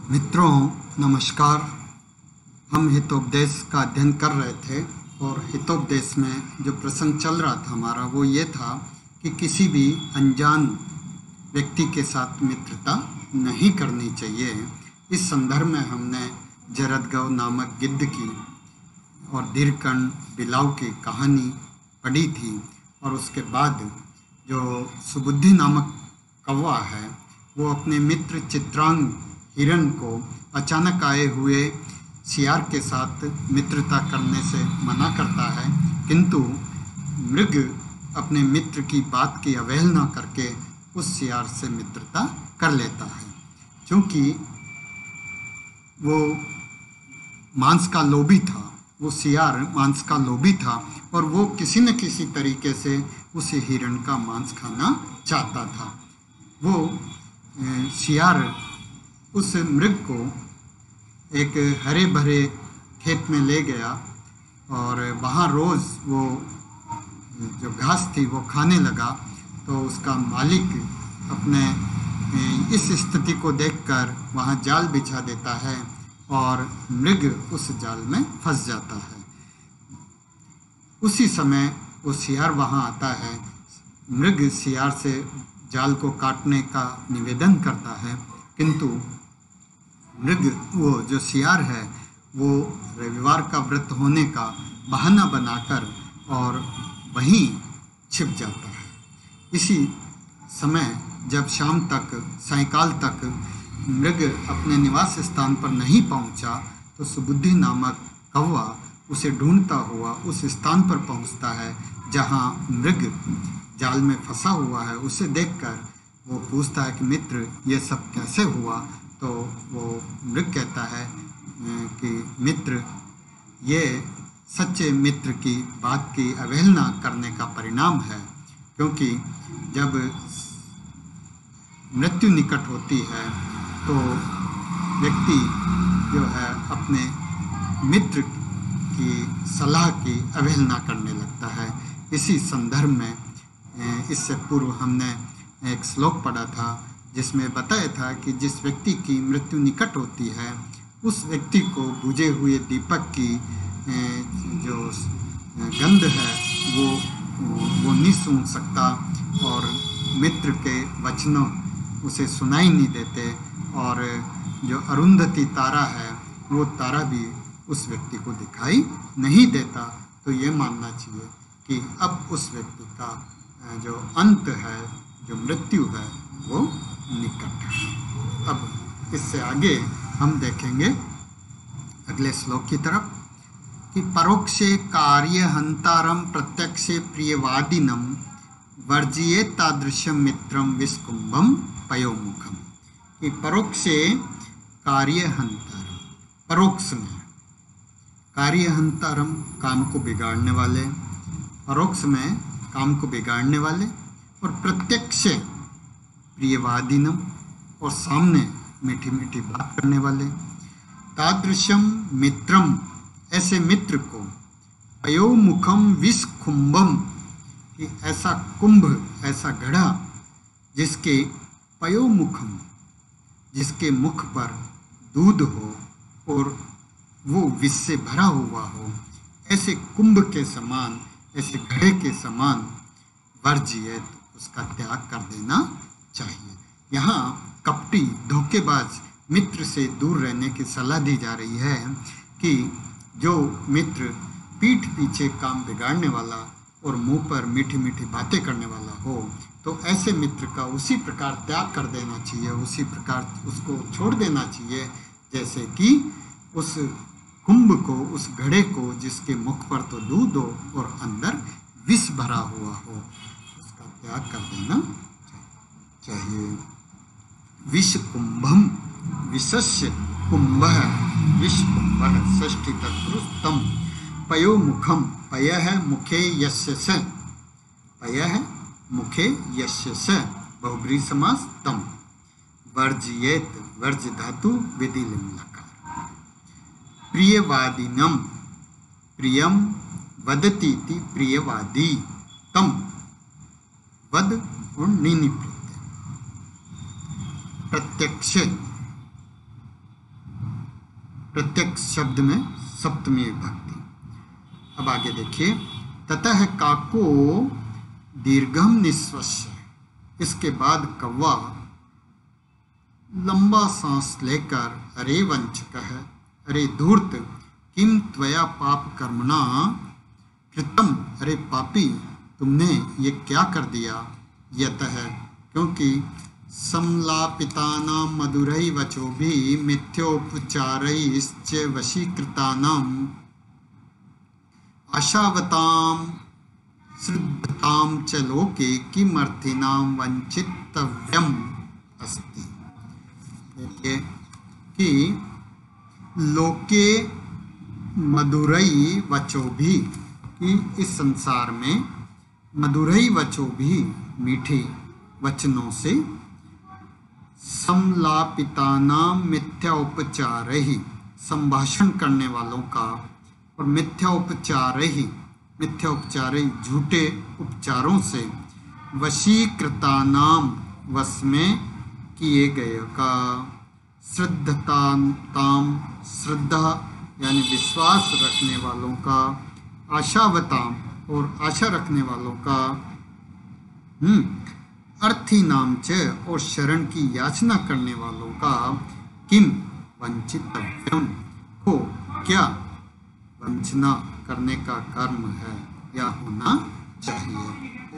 मित्रों नमस्कार। हम हितोपदेश का अध्ययन कर रहे थे और हितोपदेश में जो प्रसंग चल रहा था हमारा वो ये था कि किसी भी अनजान व्यक्ति के साथ मित्रता नहीं करनी चाहिए। इस संदर्भ में हमने जरदगव नामक गिद्ध की और दीर्घकर्ण बिलाव की कहानी पढ़ी थी और उसके बाद जो सुबुद्धि नामक कौवा है वो अपने मित्र चित्रांग हिरण को अचानक आए हुए सियार के साथ मित्रता करने से मना करता है, किंतु मृग अपने मित्र की बात की अवहेलना करके उस सियार से मित्रता कर लेता है। क्योंकि वो मांस का लोभी था, वो सियार मांस का लोभी था और वो किसी न किसी तरीके से उस हिरण का मांस खाना चाहता था। वो सियार उस मृग को एक हरे भरे खेत में ले गया और वहाँ रोज़ वो जो घास थी वो खाने लगा। तो उसका मालिक अपने इस स्थिति को देखकर वहाँ जाल बिछा देता है और मृग उस जाल में फंस जाता है। उसी समय वो सियार वहाँ आता है। मृग सियार से जाल को काटने का निवेदन करता है, किंतु मृग वो जो सियार है वो रविवार का व्रत होने का बहाना बनाकर और वहीं छिप जाता है। इसी समय जब शाम तक सायंकाल तक मृग अपने निवास स्थान पर नहीं पहुंचा तो सुबुद्धि नामक कौवा उसे ढूंढता हुआ उस स्थान पर पहुंचता है जहां मृग जाल में फंसा हुआ है। उसे देखकर वो पूछता है कि मित्र ये सब कैसे हुआ। तो वो मृग कहता है कि मित्र ये सच्चे मित्र की बात की अवहेलना करने का परिणाम है, क्योंकि जब मृत्यु निकट होती है तो व्यक्ति जो है अपने मित्र की सलाह की अवहेलना करने लगता है। इसी संदर्भ में इससे पूर्व हमने एक श्लोक पढ़ा था जिसमें बताया था कि जिस व्यक्ति की मृत्यु निकट होती है उस व्यक्ति को बुझे हुए दीपक की जो गंध है वो नहीं सूंघ सकता और मित्र के वचनों उसे सुनाई नहीं देते और जो अरुंधति तारा है वो तारा भी उस व्यक्ति को दिखाई नहीं देता। तो ये मानना चाहिए कि अब उस व्यक्ति का जो अंत है, जो मृत्यु है, वो निकट है। अब इससे आगे हम देखेंगे अगले श्लोक की तरफ कि परोक्षे कार्य हंतारम प्रत्यक्षे प्रियवादिनम वर्जिये तादृशम मित्रम विस्कुंभम पयोमुखम। कि परोक्षे कार्य हंतारम, परोक्ष में कार्य हंतारम काम को बिगाड़ने वाले, परोक्ष में काम को बिगाड़ने वाले और प्रत्यक्ष प्रियवादिनम और सामने मीठी मीठी बात करने वाले, तादृशम मित्रम ऐसे मित्र को, पयोमुखम विस्कुंभम कि ऐसा कुंभ, ऐसा घड़ा जिसके पयोमुखम, जिसके मुख पर दूध हो और वो विष से भरा हुआ हो, ऐसे कुंभ के समान, ऐसे घड़े के समान वर्जिए, उसका त्याग कर देना चाहिए। यहाँ कपटी धोखेबाज मित्र से दूर रहने की सलाह दी जा रही है कि जो मित्र पीठ पीछे काम बिगाड़ने वाला और मुंह पर मीठी मीठी बातें करने वाला हो तो ऐसे मित्र का उसी प्रकार त्याग कर देना चाहिए, उसी प्रकार उसको छोड़ देना चाहिए जैसे कि उस कुंभ को, उस घड़े को जिसके मुख पर तो दूध हो और अंदर विष भरा हुआ हो, उसका त्याग कर देना चाहिए। विष कुंभम, विषस्य कुंभ, विष कुंभ षष्ठी तत्पुरुषतम पयोमुखम, पय है मुखे यस्य स, पय है मुखे यस्य स बहुब्रीहि समास तम वर्जयेत, वर्ज धातु विधि लिंग लकार। प्रियवादिनम, प्रियम वदती थी प्रियवादी, तम वद और नीनि प्रत्यय, प्रत्यक्ष प्रत्येक शब्द में सप्तमी विभक्ति। अब आगे देखिए, ततः काको दीर्घम निश्वस्य, इसके बाद कौवा लंबा सांस लेकर अरे वंचकः, अरे धूर्त, किम त्वया पाप कर्मणा कृतम, अरे पापी तुमने ये क्या कर दिया, यतः क्योंकि संलापितानां मधुरै वचोभिः मिथ्योपचारैश्च वशीकृतानां आशावतां श्रद्धतां च लोके किमर्थिनां वंचितव्यम् अस्ति। देखिए कि लोके मधुरै वचोभिः, कि इस संसार में मधुरै वचोभिः मीठे वचनों से, संलापितानां मिथ्योपचारैः संभाषण करने वालों का, और मिथ्योपचारैः झूठे उपचारों से, वशीकृतानां वश में किए गए का, श्रद्धताम श्रद्धा यानी विश्वास रखने वालों का, आशावताम और आशा रखने वालों का, अर्थी नाम च और शरण की याचना करने वालों का, किम वंचितव्यम को क्या वंचना करने का कर्म है या होना चाहिए।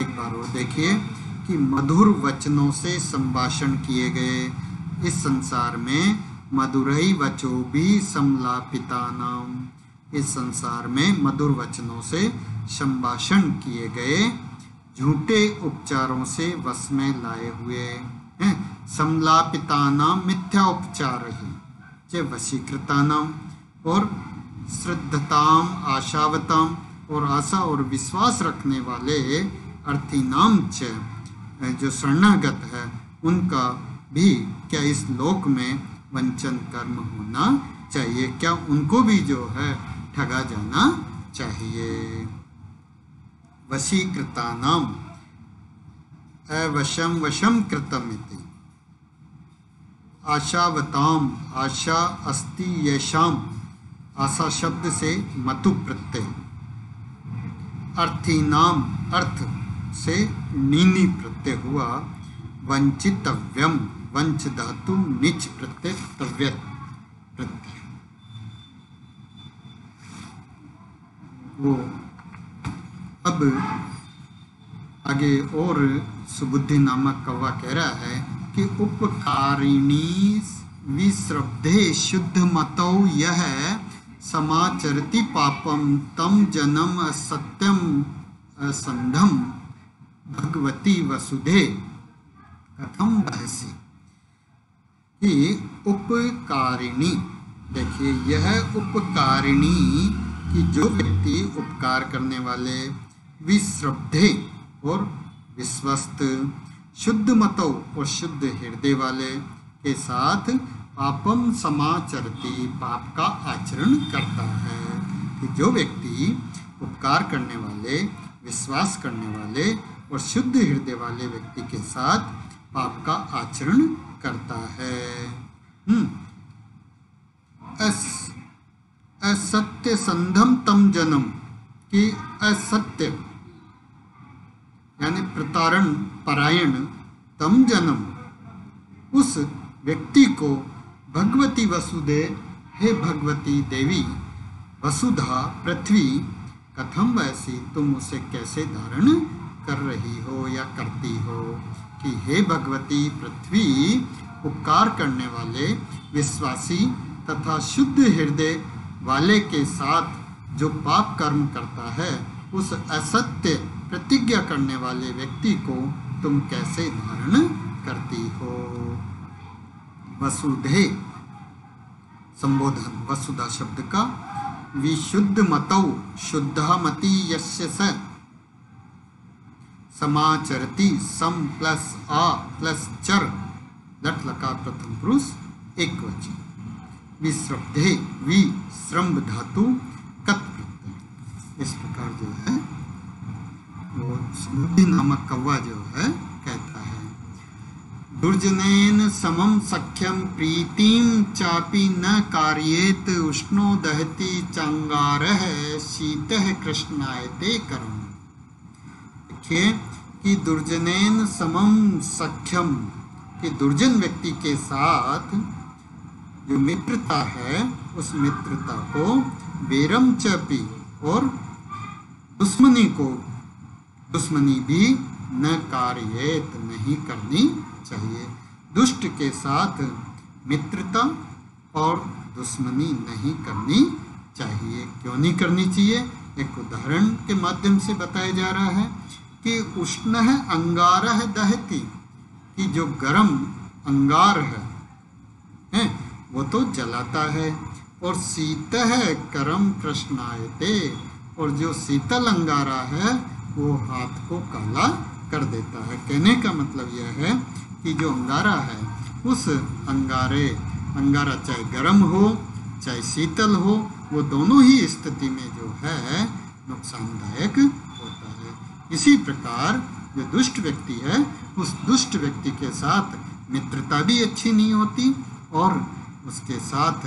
एक बार और देखिए कि मधुर वचनों से संभाषण किए गए इस संसार में, मधुरै वचोभिः संलापितानां, इस संसार में मधुर वचनों से संभाषण किए गए, झूठे उपचारों से वश में लाए हुए हैं, संलापितानां मिथ्योपचारैः च वशीकृतानां, और श्रद्धताम आशावताम और आशा और विश्वास रखने वाले, अर्थीनाम च जो शरणागत है उनका भी क्या इस लोक में वंचन कर्म होना चाहिए, क्या उनको भी जो है ठगा जाना चाहिए। वशीकृतानाम अवशम वशम कृतम इति, आशावताम आशा अस्ति येषाम, आशा शब्द से मतु प्रत्यय, अर्थीनाम अर्थ से नीनी प्रत्यय हुआ, वंचितव्यम वंच धातु निच प्रत्यय तव्य प्रत्यय। वो अब आगे और सुबुद्धि नामक कौवा कह रहा है कि उपकारिणी विश्रब्धे शुद्ध मतौ यह समाचरति पापम तम जन्म असत्यम असंधम भगवती वसुधे कथम बहसी। कि उपकारिणी, देखिए यह उपकारिणी कि जो व्यक्ति उपकार करने वाले, विश्रब्धे और विश्वस्त, शुद्ध मतौ और शुद्ध हृदय वाले के साथ, पापम समाचरति पाप का आचरण करता है। कि जो व्यक्ति उपकार करने वाले, विश्वास करने वाले और शुद्ध हृदय वाले व्यक्ति के साथ पाप का आचरण करता है। असत्य संधम तम जन्म, कि असत्य यानी प्रतारण परायण, तम जन्म उस व्यक्ति को, भगवती वसुधे हे भगवती देवी, वसुधा पृथ्वी, कथम वैसी तुम उसे कैसे धारण कर रही हो या करती हो। कि हे भगवती पृथ्वी, उपकार करने वाले, विश्वासी तथा शुद्ध हृदय वाले के साथ जो पाप कर्म करता है, उस असत्य प्रतिज्ञा करने वाले व्यक्ति को तुम कैसे धारण करती हो। वसुधे संबोधन, वसुधा शब्द का विशुद्ध मतौ, शुद्धा मति यस्य स, समाचरति, सम प्लस आ प्लस चर, लट लकार प्रथम पुरुष एक वचन, विश्रब्धे विश्रम्भ धातु कत प्रत्यय। इस प्रकार जो है वो सुबुद्धि नामक कौवा जो है कहता है। दुर्जनेन समम सख्यम प्रीतिम चापि न कार्येत उष्णो दहति चांगारः शीतः कृष्णायते कर्म। देखिए कि दुर्जनेन समम सख्यम, कि दुर्जन व्यक्ति के साथ जो मित्रता है उस मित्रता को बेरम चापि, और दुश्मनी को दुश्मनी भी न कार्येत, नहीं करनी चाहिए। दुष्ट के साथ मित्रता और दुश्मनी नहीं करनी चाहिए। क्यों नहीं करनी चाहिए? एक उदाहरण के माध्यम से बताया जा रहा है कि उष्णः अंगारः दहति, कि जो गर्म अंगार है वो तो जलाता है, और शीतः करम कृष्णायते, और जो शीतल अंगारा है वो हाथ को काला कर देता है। कहने का मतलब यह है कि जो अंगारा है उस अंगारा चाहे गर्म हो चाहे शीतल हो, वो दोनों ही स्थिति में जो है नुकसानदायक होता है। इसी प्रकार जो दुष्ट व्यक्ति है उस दुष्ट व्यक्ति के साथ मित्रता भी अच्छी नहीं होती, और उसके साथ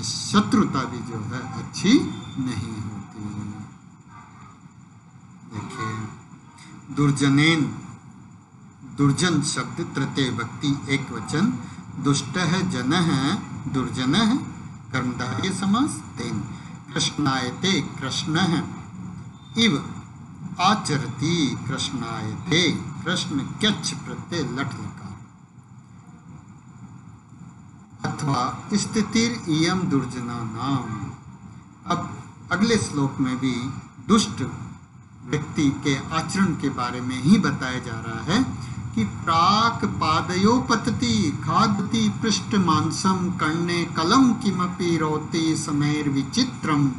शत्रुता भी जो है अच्छी नहीं होती। देखिए दुर्जनेन, दुर्जन शब्द तृतीय व्यक्ति एक वचन, दुष्टः जनः दुर्जनः कर्मधारय समास तेन, कृष्णायते कृष्णः इव आचरति कृष्णायते, कृष्ण क्यच प्रत्यय लट लकार, अथवा स्थितिर इयम दुर्जना नाम। अब अगले श्लोक में भी दुष्ट व्यक्ति के आचरण के बारे में ही बताया जा रहा है कि प्राक पादयो पतति खादति पृष्ठ मांसम कर्णे कलम किमपि रोति समैर विचित्रम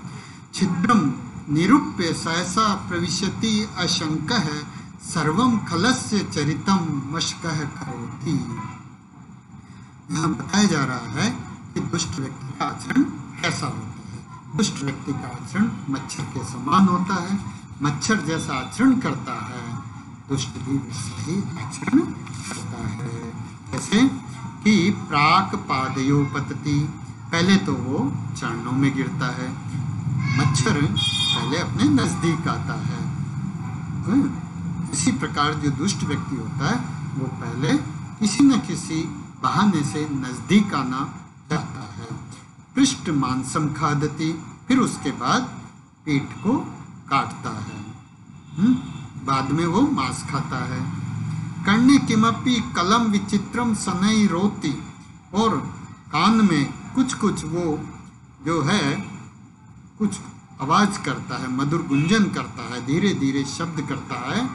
छिद्रम निरूप्य सहसा प्रविशति अशंकः सर्वम खलस्य चरितम मशकः करोति। यहाँ बताया जा रहा है कि दुष्ट व्यक्ति का आचरण कैसा होता है। दुष्ट व्यक्ति का आचरण मच्छर के समान होता है। मच्छर जैसा आचरण करता है दुष्ट भी वैसा ही आचरण करता है। जैसे कि प्राक पादयो पतति, पहले तो वो चरणों में गिरता है। मच्छर पहले अपने नजदीक आता है। इसी प्रकार जो दुष्ट व्यक्ति होता है वो पहले किसी न किसी बहाने से नजदीक आना चाहता है। पृष्ठ मांसम खादति, फिर उसके बाद पेट को काटता है। बाद में वो मांस खाता है। कर्णे किमपि कलम विचित्रम सनई रोती, और कान में कुछ कुछ वो जो है कुछ आवाज करता है, मधुर गुंजन करता है, धीरे धीरे शब्द करता है।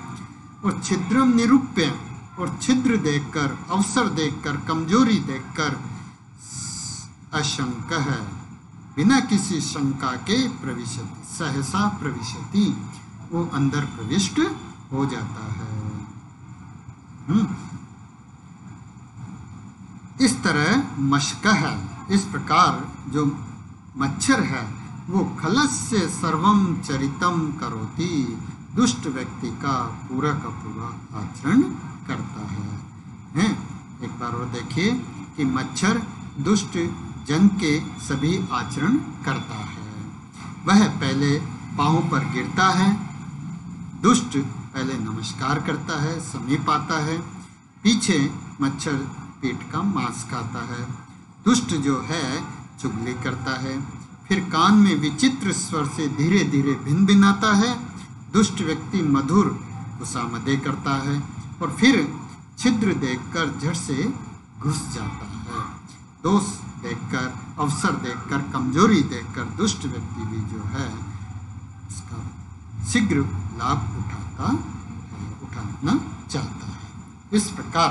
और छिद्रम निरूप्य, और छिद्र देखकर, अवसर देखकर, कमजोरी देखकर अशंक है, बिना किसी शंका के प्रविशति, सहसा प्रविशति, वो अंदर प्रविष्ट हो जाता है। इस तरह मशक है, इस प्रकार जो मच्छर है वो खलस्य सर्वम चरितम करोति, दुष्ट व्यक्ति का पूरा आचरण करता है। एक बार और देखिए कि मच्छर दुष्ट जन के सभी आचरण करता है। वह पहले पांवों पर गिरता है, दुष्ट पहले नमस्कार करता है, समीप आता है, पीछे मच्छर पेट का मांस खाता है। दुष्ट जो है चुगली करता है, फिर कान में विचित्र स्वर से धीरे धीरे भिनभिनाता है। दुष्ट व्यक्ति मधुर खुशामदे करता है, और फिर छिद्र देखकर झट से घुस जाता है। दोष देखकर, अवसर देखकर, कमजोरी देखकर दुष्ट व्यक्ति भी जो है उसका शीघ्र लाभ उठाना चाहता है। इस प्रकार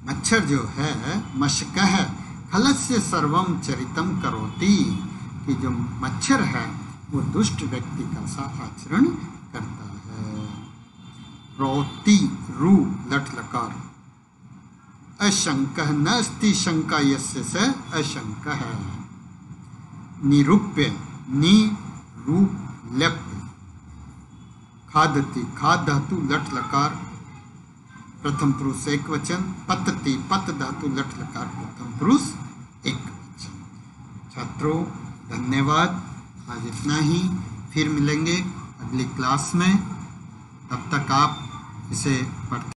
मच्छर जो है मशक है, खलस्य सर्वम चरितम करोति, कि जो मच्छर है वो दुष्ट व्यक्ति का सा आचरण करता है। रोति रू लट लकार, अशंक न अस्ति शंका यस्य स अशंक है। निरूप्य नि रूप लेप, खादति खाद धातु लट लकार, प्रथम पुरुष एक वचन, पतति पत धातु लट लकार प्रथम पुरुष एक वचन। छात्रों धन्यवाद, आज इतना ही, फिर मिलेंगे अगली क्लास में। तब तक आप इसे पढ़ते